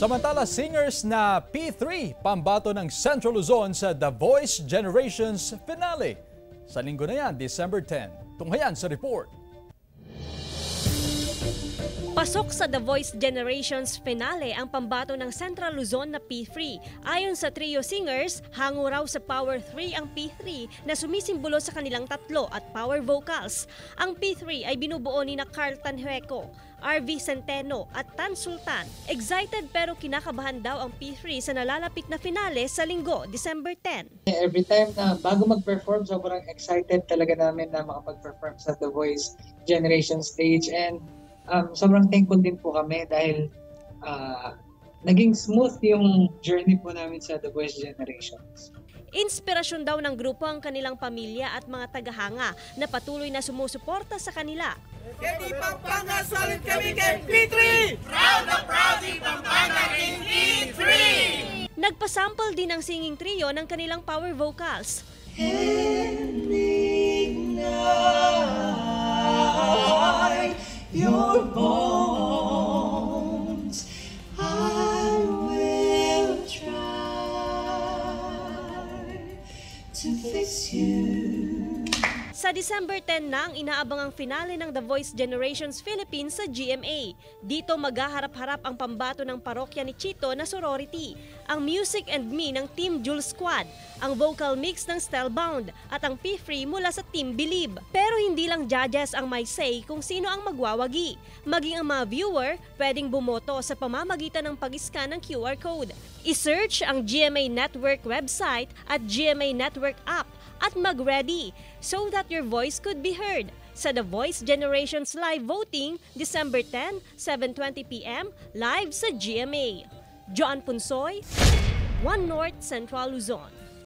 Samantala, singers na P3 pambato ng Central Luzon sa The Voice Generations Finale. Sa linggo na yan, December 10. Tunghayan sa report. Pasok sa The Voice Generations Finale ang pambato ng Central Luzon na P3. Ayon sa trio singers, hango raw sa Power 3 ang P3 na sumisimbolo sa kanilang tatlo at power vocals. Ang P3 ay binubuo ni na Carl Tanhueco, RV Centeno at Tan Sultan. Excited pero kinakabahan daw ang P3 sa nalalapit na finale sa linggo, December 10. Every time na bago mag-perform, sobrang excited talaga namin na makapag-perform sa The Voice Generation stage. And sobrang thankful din po kami dahil naging smooth yung journey po namin sa The Voice Generations. Inspirasyon daw ng grupo ang kanilang pamilya at mga tagahanga na patuloy na sumusuporta sa kanila. Kedi Pampanga, solid kami kay P3! Proud na proud di Pampanga kay P3! Nagpasample din ang singing trio ng kanilang power vocals. Ignite your bones, I will try to fix you. Sa December 10 na ang inaabangang finale ng The Voice Generations Philippines sa GMA. Dito maghaharap-harap ang pambato ng parokya ni Chito na sorority, ang Music and Me ng Team Jules Squad, ang vocal mix ng Stellbound at ang P3 mula sa Team Believe. Pero hindi lang judges ang may say kung sino ang magwawagi. Maging ang mga viewer pwedeng bumoto sa pamamagitan ng pag-scan ng QR code. I-search ang GMA Network website at GMA Network app at mag-ready so that your voice could be heard sa The Voice Generations Live Voting, December 10, 7:20 p.m. live sa GMA. Joan Punsoy, One North Central Luzon.